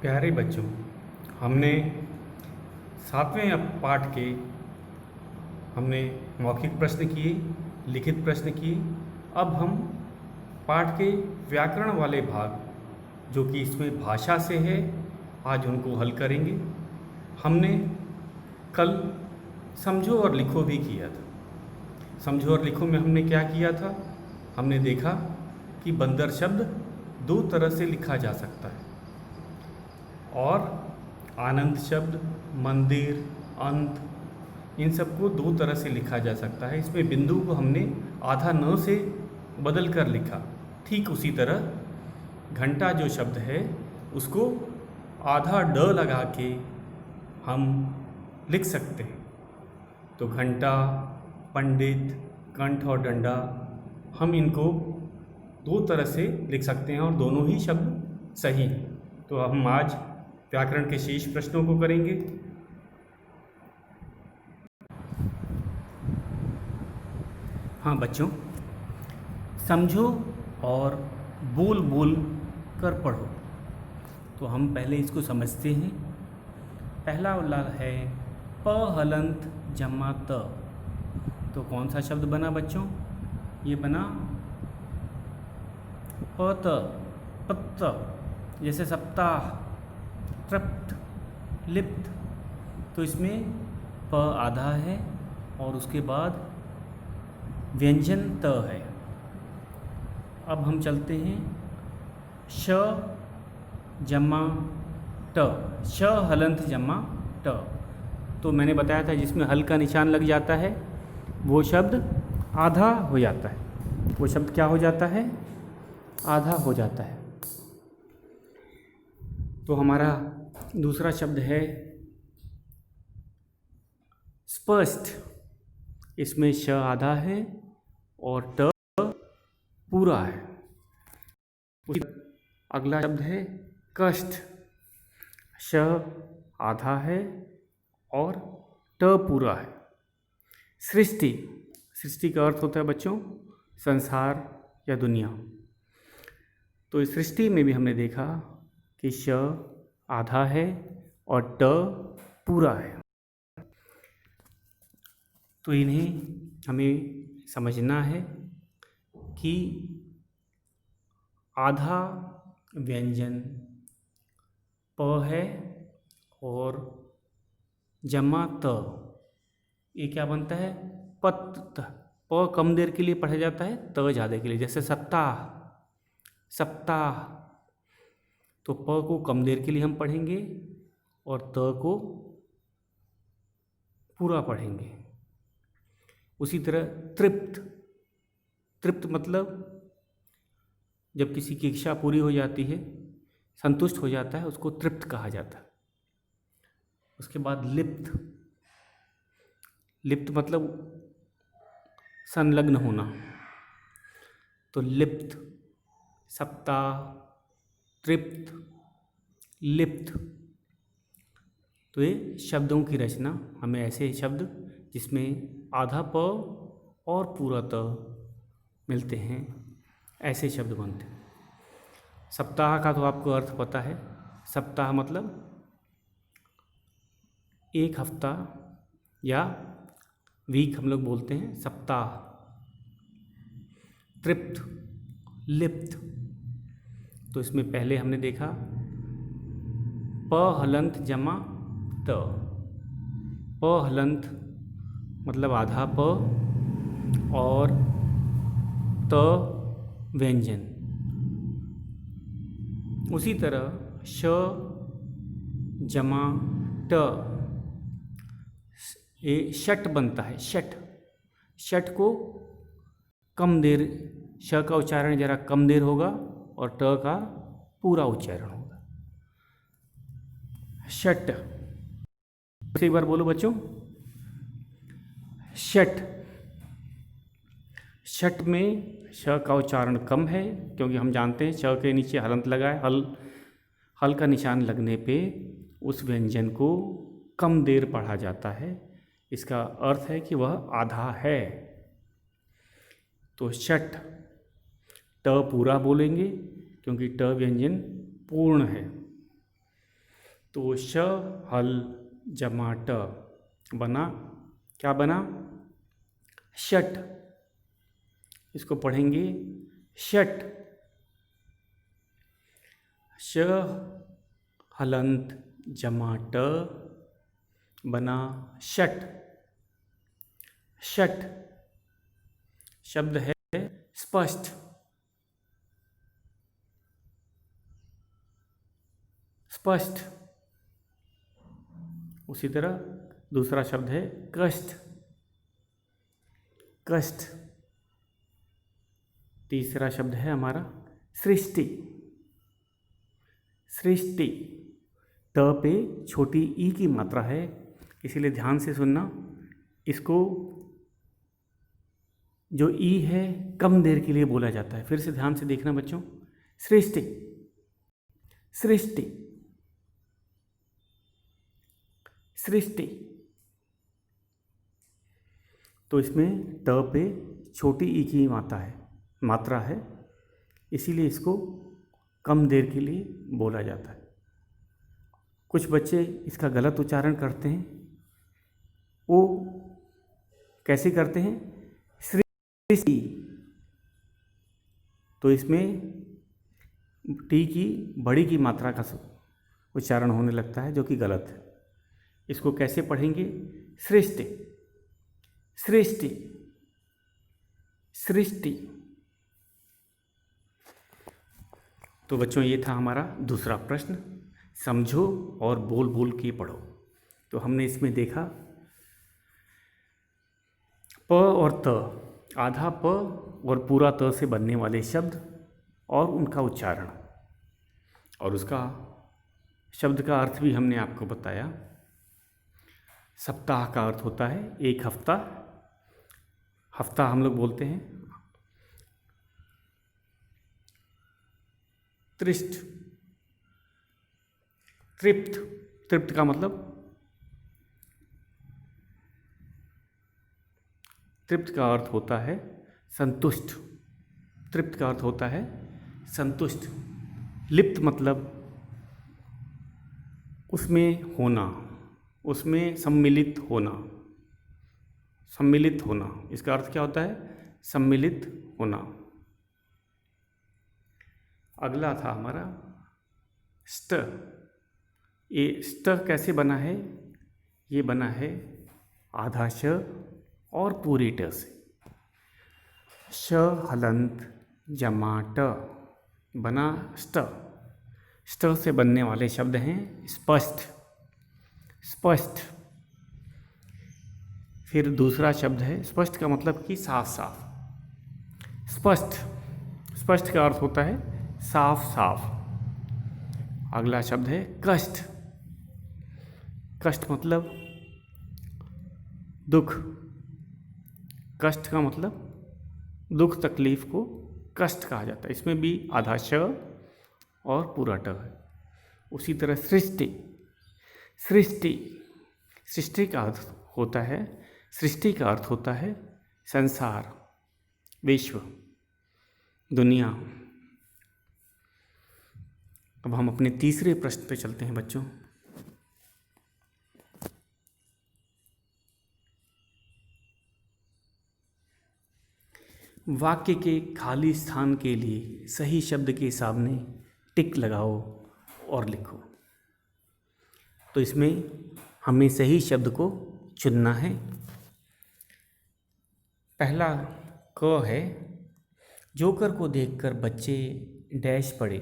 प्यारे बच्चों, हमने 7वें पाठ के हमने मौखिक प्रश्न किए, लिखित प्रश्न किए। अब हम पाठ के व्याकरण वाले भाग, जो कि इसमें भाषा से है, आज उनको हल करेंगे। हमने कल समझो और लिखो भी किया था। समझो और लिखो में हमने क्या किया था? हमने देखा कि बंदर शब्द दो तरह से लिखा जा सकता है, और आनंद शब्द, मंदिर, अंत, इन सबको दो तरह से लिखा जा सकता है। इसमें बिंदु को हमने आधा न से बदल कर लिखा। ठीक उसी तरह घंटा जो शब्द है उसको आधा ड लगा के हम लिख सकते हैं। तो घंटा, पंडित, कंठ और डंडा, हम इनको दो तरह से लिख सकते हैं और दोनों ही शब्द सही हैं। तो हम आज व्याकरण के शेष प्रश्नों को करेंगे। हाँ बच्चों, समझो और बोल बोल कर पढ़ो। तो हम पहले इसको समझते हैं। पहला वाला है प हलंत जमा त। तो कौन सा शब्द बना बच्चों? ये बना पत, पत्त, जैसे सप्ताह, तृप्त, लिप्त। तो इसमें प आधा है और उसके बाद व्यंजन त है। अब हम चलते हैं श जमा ट, श हलंत जमा ट। तो मैंने बताया था जिसमें हल का निशान लग जाता है वो शब्द आधा हो जाता है। वो शब्द क्या हो जाता है? आधा हो जाता है। तो हमारा दूसरा शब्द है स्पष्ट। इसमें श आधा है और ट पूरा है। अगला शब्द है कष्ट। श आधा है और ट पूरा है। सृष्टि, सृष्टि का अर्थ होता है बच्चों संसार या दुनिया। तो इस सृष्टि में भी हमने देखा कि श आधा है और ट पूरा है। तो इन्हें हमें समझना है कि आधा व्यंजन प है और जमा त, ये क्या बनता है? पत्त। प कम देर के लिए पढ़ा जाता है, त ज़्यादा के लिए। जैसे सप्ताह, सप्ताह। तो प को कम देर के लिए हम पढ़ेंगे और त को पूरा पढ़ेंगे। उसी तरह तृप्त, तृप्त मतलब जब किसी की इच्छा पूरी हो जाती है, संतुष्ट हो जाता है, उसको तृप्त कहा जाता है। उसके बाद लिप्त, लिप्त मतलब संलग्न होना। तो लिप्त, सप्ताह, तृप्त, लिप्त। तो ये शब्दों की रचना, हमें ऐसे शब्द जिसमें आधा प और पूरा त मिलते हैं, ऐसे शब्द बनते हैं। सप्ताह का तो आपको अर्थ पता है। सप्ताह मतलब एक हफ्ता या वीक हम लोग बोलते हैं सप्ताह। तृप्त, लिप्त। तो इसमें पहले हमने देखा प हलंत जमा त। प हलंत मतलब आधा प और त व्यंजन। उसी तरह श जमा ट, ये शट बनता है। शट, शट को कम देर, श का उच्चारण जरा कम देर होगा और ट का पूरा उच्चारण होगा। शट, एक बार बोलो बच्चों, शट। शट में श का उच्चारण कम है क्योंकि हम जानते हैं श के नीचे हलंत लगा है। हल का निशान लगने पे उस व्यंजन को कम देर पढ़ा जाता है। इसका अर्थ है कि वह आधा है। तो शट, ट पूरा बोलेंगे क्योंकि ट व्यंजन पूर्ण है। तो श हल जमा ट बना, क्या बना? शट। इसको पढ़ेंगे शट। श हलंत जमा ट बना शट। शट शब्द है स्पष्ट। स्पष्ट। उसी तरह दूसरा शब्द है कष्ट। कष्ट। तीसरा शब्द है हमारा सृष्टि। सृष्टि। त पे छोटी ई की मात्रा है, इसीलिए ध्यान से सुनना। इसको जो ई है कम देर के लिए बोला जाता है। फिर से ध्यान से देखना बच्चों। सृष्टि। सृष्टि। सृष्टि। तो इसमें त पे छोटी ई की मात्रा है, इसीलिए इसको कम देर के लिए बोला जाता है। कुछ बच्चे इसका गलत उच्चारण करते हैं। वो कैसे करते हैं? सृष्टि। तो इसमें टी की बड़ी की मात्रा का उच्चारण होने लगता है, जो कि गलत है। इसको कैसे पढ़ेंगे? सृष्टि। सृष्टि। सृष्टि। तो बच्चों ये था हमारा दूसरा प्रश्न। समझो और बोल बोल के पढ़ो। तो हमने इसमें देखा प और त, आधा प और पूरा त से बनने वाले शब्द और उनका उच्चारण, और उसका शब्द का अर्थ भी हमने आपको बताया। सप्ताह का अर्थ होता है एक हफ्ता। हफ्ता हम लोग बोलते हैं। त्रिष्ठ। तृप्त। तृप्त का मतलब, तृप्त का अर्थ होता है संतुष्ट। तृप्त का अर्थ होता है संतुष्ट। लिप्त मतलब उसमें होना, उसमें सम्मिलित होना। सम्मिलित होना, इसका अर्थ क्या होता है? सम्मिलित होना। अगला था हमारा स्ट। ये स्ट कैसे बना है? ये बना है आधा श और पूरी ट से। श हलंत जमा ट बना स्ट। स्ट से बनने वाले शब्द हैं स्पष्ट। स्पष्ट। फिर दूसरा शब्द है, स्पष्ट का मतलब कि साफ साफ। स्पष्ट। स्पष्ट का अर्थ होता है साफ साफ। अगला शब्द है कष्ट। कष्ट मतलब दुख। कष्ट का मतलब दुख तकलीफ को कष्ट कहा जाता है। इसमें भी आधा श और पूरा ट है। उसी तरह सृष्टि। सृष्टि। सृष्टि का अर्थ होता है, सृष्टि का अर्थ होता है संसार, विश्व, दुनिया। अब हम अपने तीसरे प्रश्न पे चलते हैं बच्चों। वाक्य के खाली स्थान के लिए सही शब्द के सामने टिक लगाओ और लिखो। तो इसमें हमें सही शब्द को चुनना है। पहला क है, जोकर को देखकर बच्चे डैश पड़े।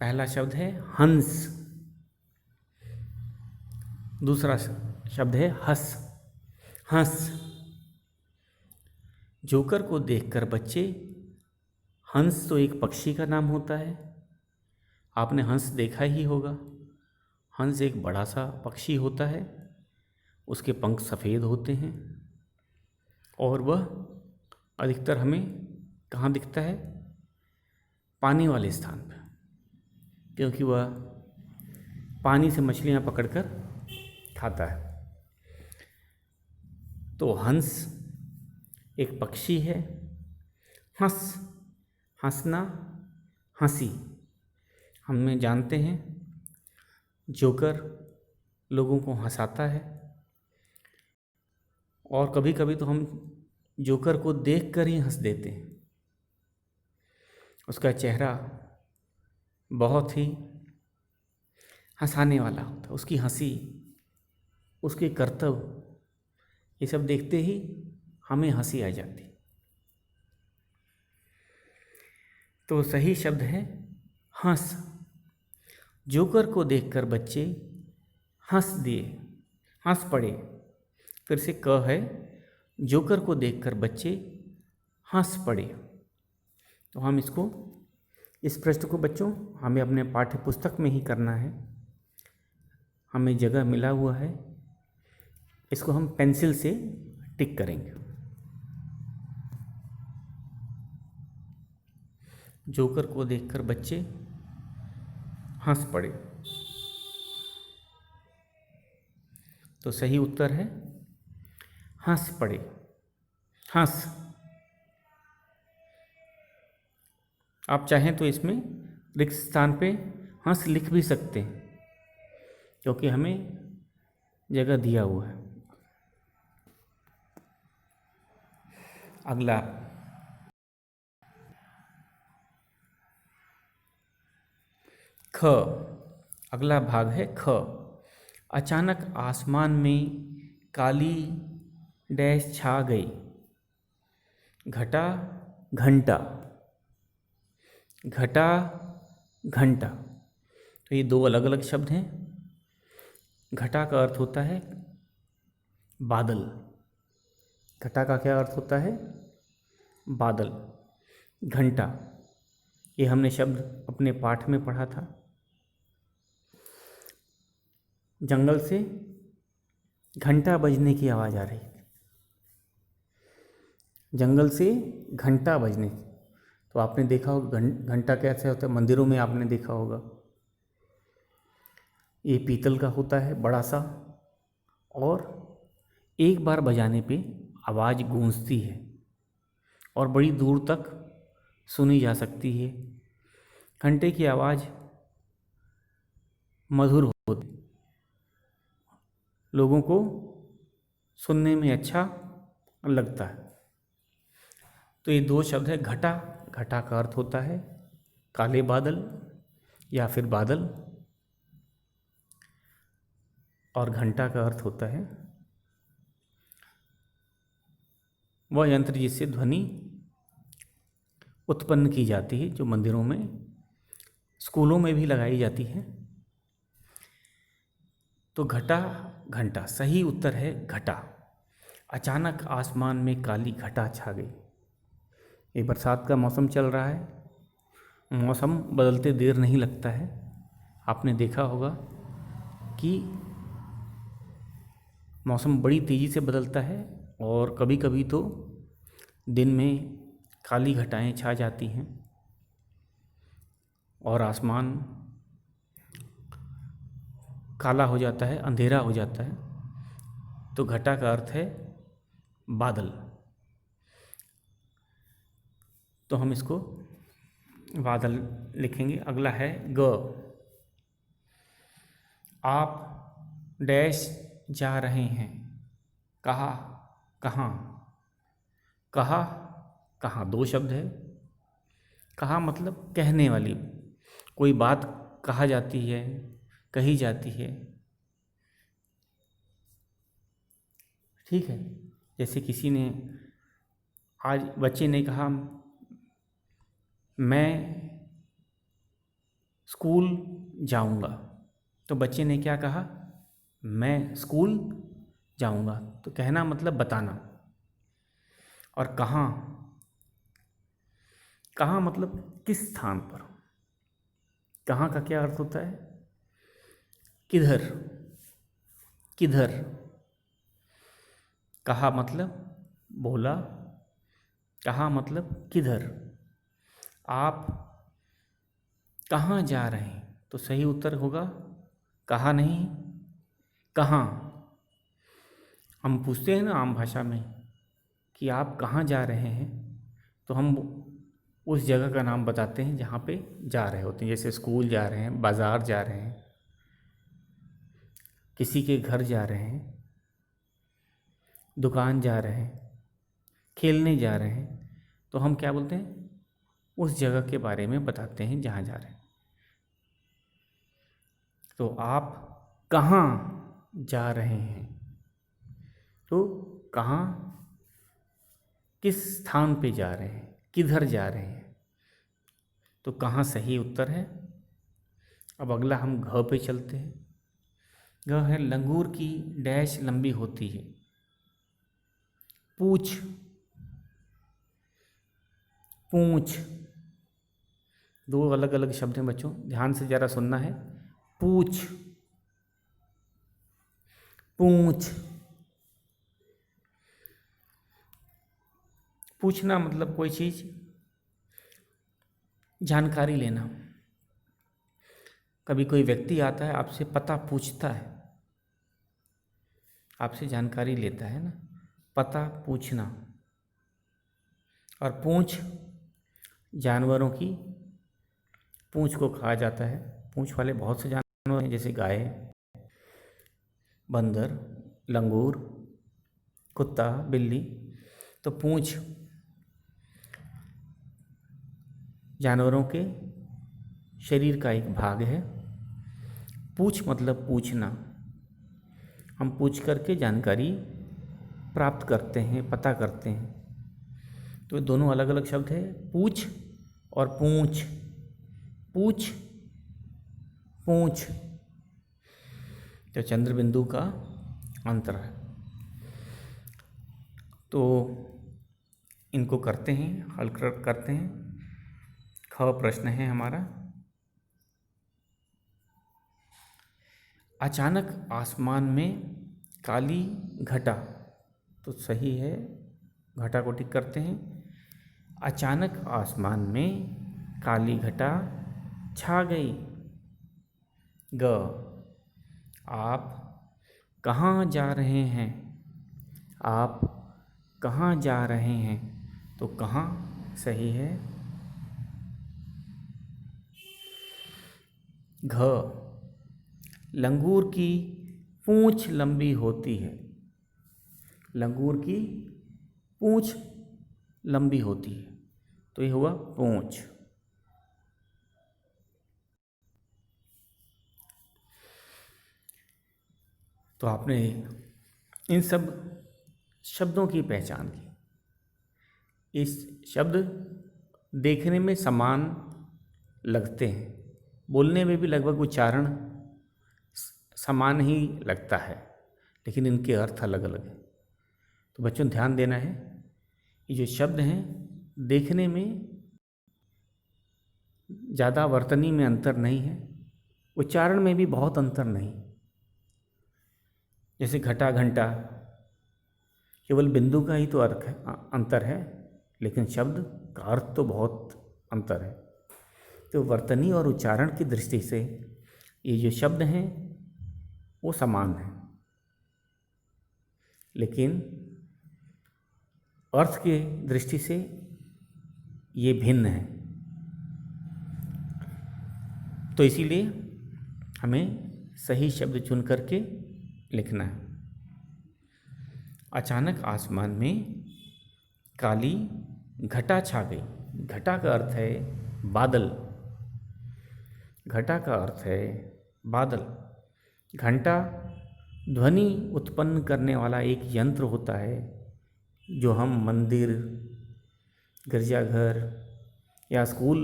पहला शब्द है हंस। दूसरा शब्द है हंस। हंस। जोकर को देखकर बच्चे, हंस तो एक पक्षी का नाम होता है। आपने हंस देखा ही होगा। हंस एक बड़ा सा पक्षी होता है, उसके पंख सफ़ेद होते हैं और वह अधिकतर हमें कहाँ दिखता है? पानी वाले स्थान पर, क्योंकि वह पानी से मछलियाँ पकड़कर खाता है। तो हंस एक पक्षी है। हंस, हंसना, हंसी, हमें जानते हैं जोकर लोगों को हंसाता है, और कभी कभी तो हम जोकर को देखकर ही हंस देते हैं। उसका चेहरा बहुत ही हंसाने वाला होता है, उसकी हंसी, उसके करतब, ये सब देखते ही हमें हंसी आ जाती। तो सही शब्द है हंस। जोकर को देखकर बच्चे हंस दिए, हंस पड़े। फिर से क है, जोकर को देखकर बच्चे हंस पड़े। तो हम इसको, इस प्रश्न को बच्चों हमें अपने पाठ्य पुस्तक में ही करना है। हमें जगह मिला हुआ है, इसको हम पेंसिल से टिक करेंगे। जोकर को देखकर बच्चे हंस पड़े। तो सही उत्तर है हंस पड़े, हंस। आप चाहें तो इसमें रिक्त स्थान पे हंस लिख भी सकते हैं, क्योंकि हमें जगह दिया हुआ है। अगला ख, अगला भाग है ख। अचानक आसमान में काली डैश छा गई, घटा घंटा, घटा घंटा। तो ये दो अलग अलग शब्द हैं। घटा का अर्थ होता है बादल। घटा का क्या अर्थ होता है? बादल। घंटा, ये हमने शब्द अपने पाठ में पढ़ा था। जंगल से घंटा बजने की आवाज़ आ रही थी, जंगल से घंटा बजने की। तो आपने देखा होगा घंटा कैसे होता है, मंदिरों में आपने देखा होगा। ये पीतल का होता है बड़ा सा, और एक बार बजाने पे आवाज़ गूंजती है और बड़ी दूर तक सुनी जा सकती है। घंटे की आवाज़ मधुर होती, लोगों को सुनने में अच्छा लगता है। तो ये दो शब्द है घटा। घटा का अर्थ होता है काले बादल या फिर बादल, और घंटा का अर्थ होता है वह यंत्र जिससे ध्वनि उत्पन्न की जाती है, जो मंदिरों में, स्कूलों में भी लगाई जाती है। तो घटा घंटा, सही उत्तर है घटा। अचानक आसमान में काली घटा छा गई। ये बरसात का मौसम चल रहा है, मौसम बदलते देर नहीं लगता है। आपने देखा होगा कि मौसम बड़ी तेज़ी से बदलता है, और कभी कभी तो दिन में काली घटाएं छा जाती हैं और आसमान काला हो जाता है, अंधेरा हो जाता है। तो घटा का अर्थ है बादल। तो हम इसको बादल लिखेंगे। अगला है ग। आप डैश जा रहे हैं, कहा कहाँ, कहा कहाँ, दो शब्द है। कहा मतलब कहने वाली, कोई बात कहा जाती है, कही जाती है, ठीक है। जैसे किसी ने, आज बच्चे ने कहा मैं स्कूल जाऊंगा, तो बच्चे ने क्या कहा? मैं स्कूल जाऊंगा। तो कहना मतलब बताना। और कहाँ, कहाँ मतलब किस स्थान पर। कहाँ का क्या अर्थ होता है? किधर, किधर। कहा मतलब बोला, कहाँ मतलब किधर। आप कहाँ जा रहे हैं? तो सही उत्तर होगा कहा नहीं, कहाँ। हम पूछते हैं ना आम भाषा में कि आप कहाँ जा रहे हैं, तो हम उस जगह का नाम बताते हैं जहाँ पे जा रहे होते हैं। जैसे स्कूल जा रहे हैं, बाज़ार जा रहे हैं, किसी के घर जा रहे हैं, दुकान जा रहे हैं, खेलने जा रहे हैं, तो हम क्या बोलते हैं? उस जगह के बारे में बताते हैं जहाँ जा रहे हैं। तो आप कहाँ जा रहे हैं? तो कहाँ, किस स्थान पे जा रहे हैं, किधर जा रहे हैं? तो कहाँ सही उत्तर है। अब अगला हम घ पे चलते हैं। घ है लंगूर की डैश लंबी होती है। पूछ, पूछ, दो अलग अलग शब्द हैं बच्चों, ध्यान से जरा सुनना है। पूछ, पूछ, पूछना मतलब कोई चीज़ जानकारी लेना। कभी कोई व्यक्ति आता है, आपसे पता पूछता है, आपसे जानकारी लेता है ना, पता पूछना। और पूंछ, जानवरों की पूंछ को कहा जाता है। पूंछ वाले बहुत से जानवर हैं, जैसे गाय, बंदर, लंगूर, कुत्ता, बिल्ली। तो पूंछ जानवरों के शरीर का एक भाग है। पूछ मतलब पूछना, हम पूछ करके जानकारी प्राप्त करते हैं, पता करते हैं। तो दोनों अलग अलग शब्द है, पूछ और पूंछ। पूछ, पूंछ, तो चंद्र बिंदु का अंतर है। तो इनको करते हैं, हल करते हैं। ख प्रश्न है हमारा, अचानक आसमान में काली घटा। तो सही है, घटा को टिक करते हैं। अचानक आसमान में काली घटा छा गई। ग, आप कहाँ जा रहे हैं? आप कहाँ जा रहे हैं? तो कहाँ सही है। घ, लंगूर की पूंछ लंबी होती है। लंगूर की पूंछ लंबी होती है, तो ये हुआ पूंछ। तो आपने इन सब शब्दों की पहचान की। इस शब्द देखने में समान लगते हैं, बोलने में भी लगभग उच्चारण समान ही लगता है, लेकिन इनके अर्थ अलग अलग हैं। तो बच्चों ध्यान देना है, ये जो शब्द हैं देखने में ज़्यादा वर्तनी में अंतर नहीं है, उच्चारण में भी बहुत अंतर नहीं। जैसे घटा, घंटा, केवल बिंदु का ही तो अर्थ है, अंतर है, लेकिन शब्द का अर्थ तो बहुत अंतर है। तो वर्तनी और उच्चारण की दृष्टि से ये जो शब्द हैं वो समान हैं, लेकिन अर्थ के दृष्टि से ये भिन्न है। तो इसीलिए हमें सही शब्द चुन करके लिखना है। अचानक आसमान में काली घटा छा गई। घटा का अर्थ है बादल। घटा का अर्थ है बादल। घंटा ध्वनि उत्पन्न करने वाला एक यंत्र होता है, जो हम मंदिर, गिरजाघर या स्कूल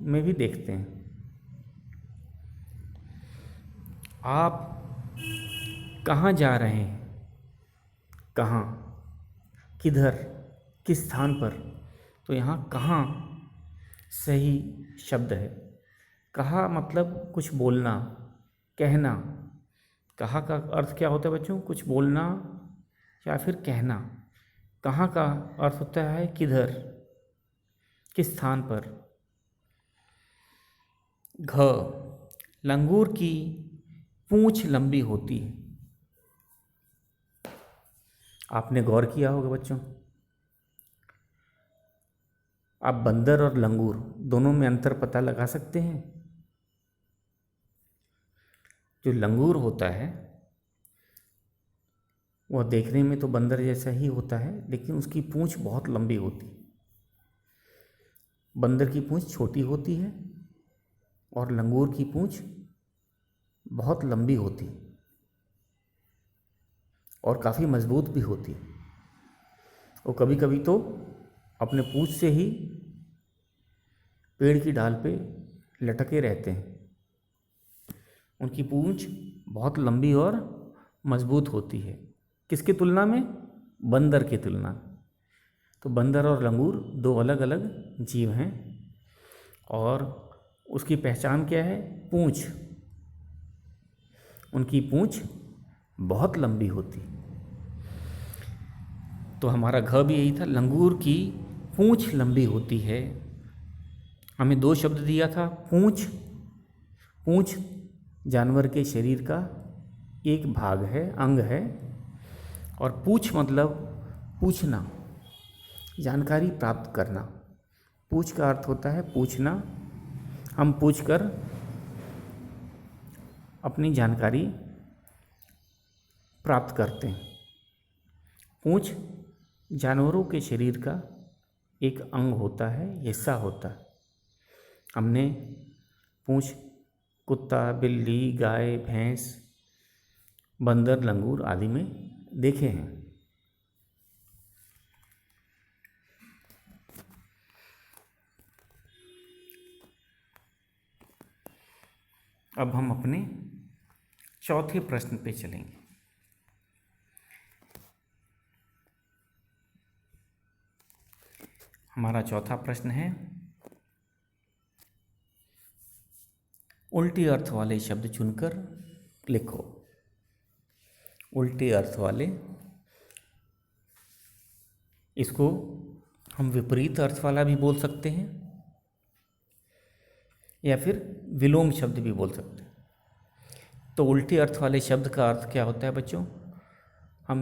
में भी देखते हैं। आप कहाँ जा रहे हैं? कहाँ, किधर, किस स्थान पर? तो यहाँ कहाँ सही शब्द है। कहा मतलब कुछ बोलना, कहना। कहा का अर्थ क्या होता है बच्चों? कुछ बोलना या फिर कहना। कहाँ का अर्थ होता है किधर, किस स्थान पर। घ, लंगूर की पूंछ लंबी होती है। आपने गौर किया होगा बच्चों, आप बंदर और लंगूर दोनों में अंतर पता लगा सकते हैं। जो लंगूर होता है वह देखने में तो बंदर जैसा ही होता है, लेकिन उसकी पूंछ बहुत लंबी होती है। बंदर की पूंछ छोटी होती है और लंगूर की पूंछ बहुत लंबी होती है और काफ़ी मजबूत भी होती है। और कभी कभी तो अपने पूंछ से ही पेड़ की डाल पे लटके रहते हैं। उनकी पूंछ बहुत लंबी और मजबूत होती है। किसकी तुलना में? बंदर की तुलना में। तो बंदर और लंगूर दो अलग अलग जीव हैं और उसकी पहचान क्या है? पूंछ। उनकी पूंछ बहुत लंबी होती। तो हमारा घ भी यही था, लंगूर की पूंछ लंबी होती है। हमें दो शब्द दिया था, पूंछ। पूंछ जानवर के शरीर का एक भाग है, अंग है। और पूछ मतलब पूछना, जानकारी प्राप्त करना। पूछ का अर्थ होता है पूछना। हम पूछ कर अपनी जानकारी प्राप्त करते हैं। पूंछ जानवरों के शरीर का एक अंग होता है, हिस्सा होता है। हमने पूंछ कुत्ता, बिल्ली, गाय, भैंस, बंदर, लंगूर आदि में देखे हैं। अब हम अपने चौथे प्रश्न पे चलेंगे। हमारा चौथा प्रश्न है, उल्टे अर्थ वाले शब्द चुनकर लिखो। उल्टे अर्थ वाले, इसको हम विपरीत अर्थ वाला भी बोल सकते हैं या फिर विलोम शब्द भी बोल सकते हैं। तो उल्टे अर्थ वाले शब्द का अर्थ क्या होता है बच्चों? हम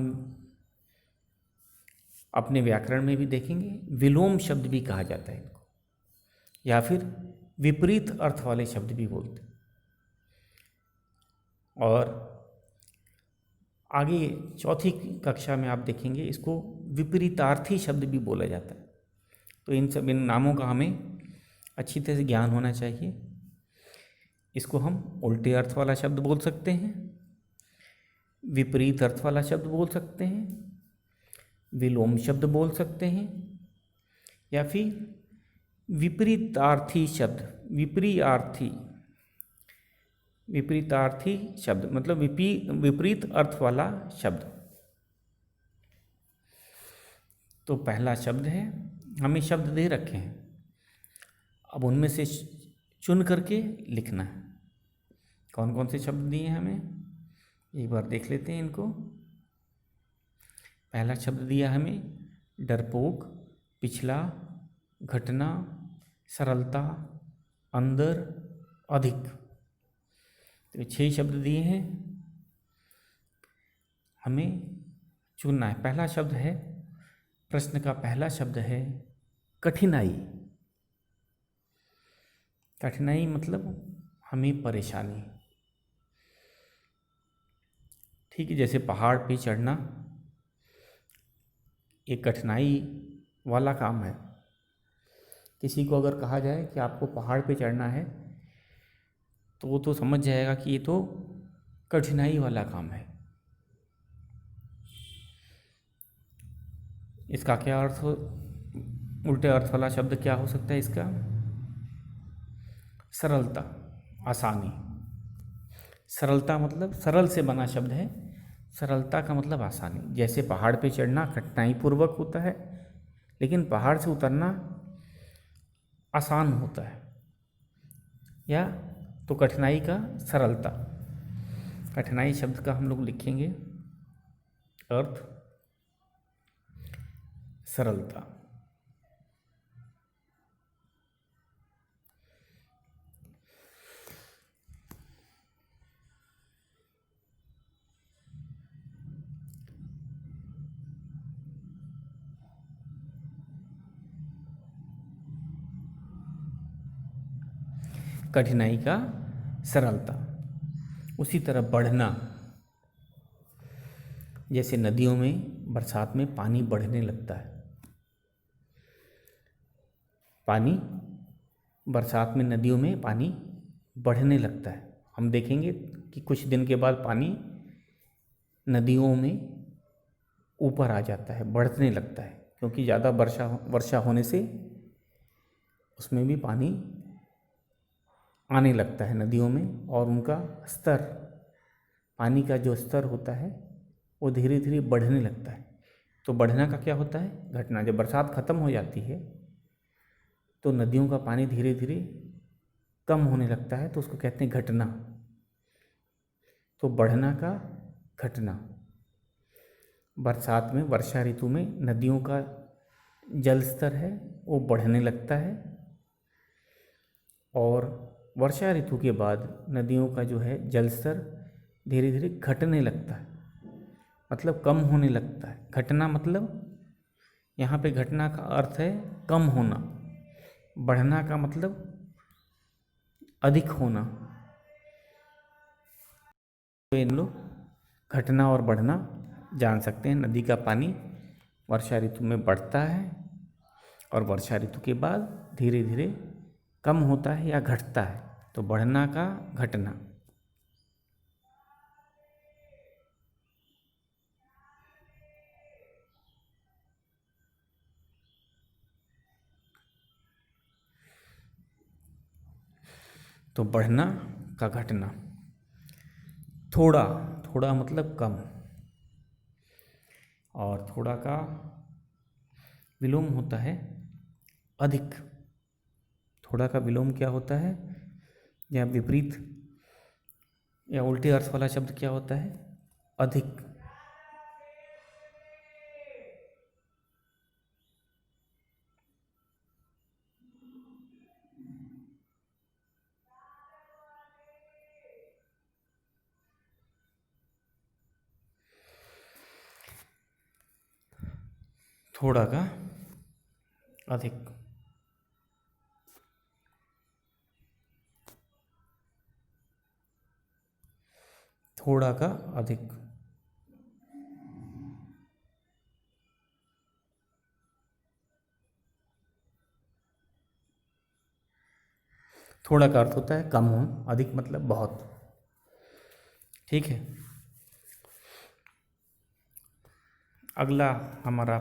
अपने व्याकरण में भी देखेंगे, विलोम शब्द भी कहा जाता है इनको, या फिर विपरीत अर्थ वाले शब्द भी बोलते हैं। और आगे चौथी कक्षा में आप देखेंगे इसको विपरीतार्थी शब्द भी बोला जाता है। तो इन नामों का हमें अच्छी तरह से ज्ञान होना चाहिए। इसको हम उल्टे अर्थ वाला शब्द बोल सकते हैं, विपरीत अर्थ वाला शब्द बोल सकते हैं, विलोम शब्द बोल सकते हैं, या फिर विपरीतार्थी शब्द, विपरीतार्थी शब्द मतलब विपरीत अर्थ वाला शब्द। तो पहला शब्द है, हमें शब्द दे रखे हैं, अब उनमें से चुन करके लिखना है। कौन कौन से शब्द दिए हैं हमें, एक बार देख लेते हैं इनको। पहला शब्द दिया हमें डरपोक, पिछला, घटना, सरलता, अंदर, अधिक। तो 6 शब्द दिए हैं, हमें चुनना है। पहला शब्द है, प्रश्न का पहला शब्द है कठिनाई। कठिनाई मतलब हमें परेशानी। ठीक है, जैसे पहाड़ पे चढ़ना एक कठिनाई वाला काम है। किसी को अगर कहा जाए कि आपको पहाड़ पे चढ़ना है तो वो तो समझ जाएगा कि ये तो कठिनाई वाला काम है। इसका क्या अर्थ हो, उल्टे अर्थ वाला शब्द क्या हो सकता है इसका? सरलता, आसानी। सरलता मतलब सरल से बना शब्द है, सरलता का मतलब आसानी। जैसे पहाड़ पे चढ़ना कठिनाई पूर्वक होता है, लेकिन पहाड़ से उतरना आसान होता है। या तो कठिनाई का सरलता। कठिनाई शब्द का हम लोग लिखेंगे अर्थ सरलता। कठिनाई का सरलता। उसी तरह बढ़ना, जैसे नदियों में बरसात में पानी बढ़ने लगता है। पानी बरसात में नदियों में पानी बढ़ने लगता है। हम देखेंगे कि कुछ दिन के बाद पानी नदियों में ऊपर आ जाता है, बढ़ने लगता है, क्योंकि ज़्यादा वर्षा होने से उसमें भी पानी आने लगता है नदियों में, और उनका स्तर, पानी का जो स्तर होता है वो धीरे धीरे बढ़ने लगता है। तो बढ़ना का क्या होता है? घटना। जब बरसात ख़त्म हो जाती है तो नदियों का पानी धीरे धीरे कम होने लगता है, तो उसको कहते हैं घटना। तो बढ़ना का घटना। बरसात में, वर्षा ऋतु में नदियों का जल स्तर है वो बढ़ने लगता है, और वर्षा ऋतु के बाद नदियों का जो है जल स्तर धीरे धीरे घटने लगता है, मतलब कम होने लगता है। घटना मतलब यहाँ पे घटना का अर्थ है कम होना, बढ़ना का मतलब अधिक होना। तो इन लोग घटना और बढ़ना जान सकते हैं। नदी का पानी वर्षा ऋतु में बढ़ता है और वर्षा ऋतु के बाद धीरे धीरे कम होता है या घटता है। तो बढ़ना का घटना। तो बढ़ना का घटना। थोड़ा, थोड़ा मतलब कम, और थोड़ा का विलोम होता है अधिक। थोड़ा का विलोम क्या होता है, या विपरीत या उल्टे अर्थ वाला शब्द क्या होता है? अधिक। थोड़ा का अधिक। थोड़ा का अधिक। थोड़ा का अर्थ होता है कम हो, अधिक मतलब बहुत। ठीक है। अगला हमारा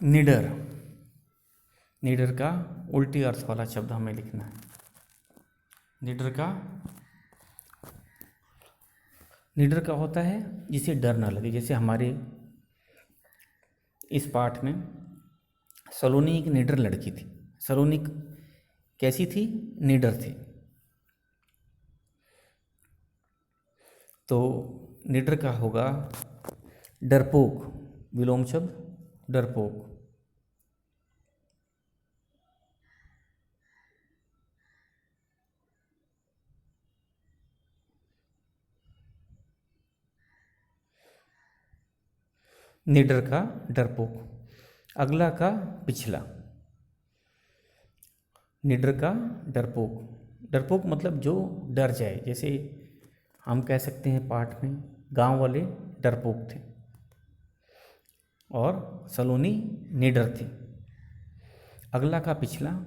निडर। निडर का उल्टी अर्थ वाला शब्द हमें लिखना है। निडर का होता है जिसे डर ना लगे। जैसे हमारे इस पाठ में सलोनी एक निडर लड़की थी। सलोनी कैसी थी? निडर थी। तो निडर का होगा डरपोक, विलोम शब्द डरपोक। निडर का डरपोक। अगला का पिछला। निडर का डरपोक। डरपोक मतलब जो डर जाए। जैसे हम कह सकते हैं पाठ में गांव वाले डरपोक थे और सलोनी निडर थी। अगला का पिछला।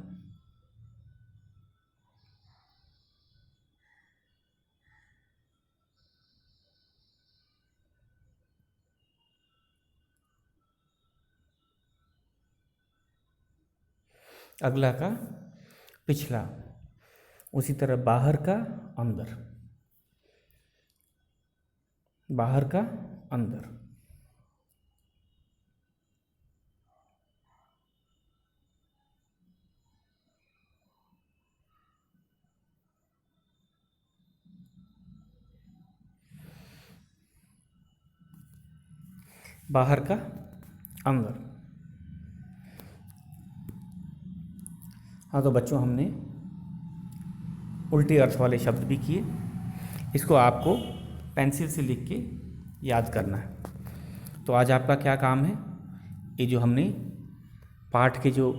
अगला का पिछला। उसी तरह बाहर का अंदर। बाहर का अंदर। बाहर का अंदर। हाँ, तो बच्चों हमने उल्टे अर्थ वाले शब्द भी किए। इसको आपको पेंसिल से लिख के याद करना है। तो आज आपका क्या काम है? ये जो हमने पाठ के जो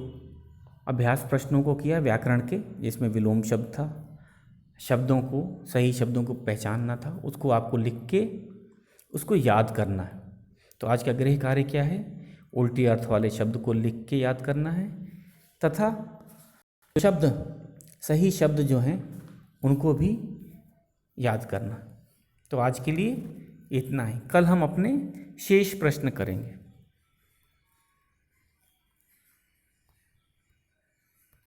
अभ्यास प्रश्नों को किया व्याकरण के, जिसमें विलोम शब्द था, शब्दों को, सही शब्दों को पहचानना था, उसको आपको लिख के उसको याद करना है। तो आज का गृह कार्य क्या है? उल्टी अर्थ वाले शब्द को लिख के याद करना है तथा शब्द, सही शब्द जो हैं उनको भी याद करना। तो आज के लिए इतना ही। कल हम अपने शेष प्रश्न करेंगे।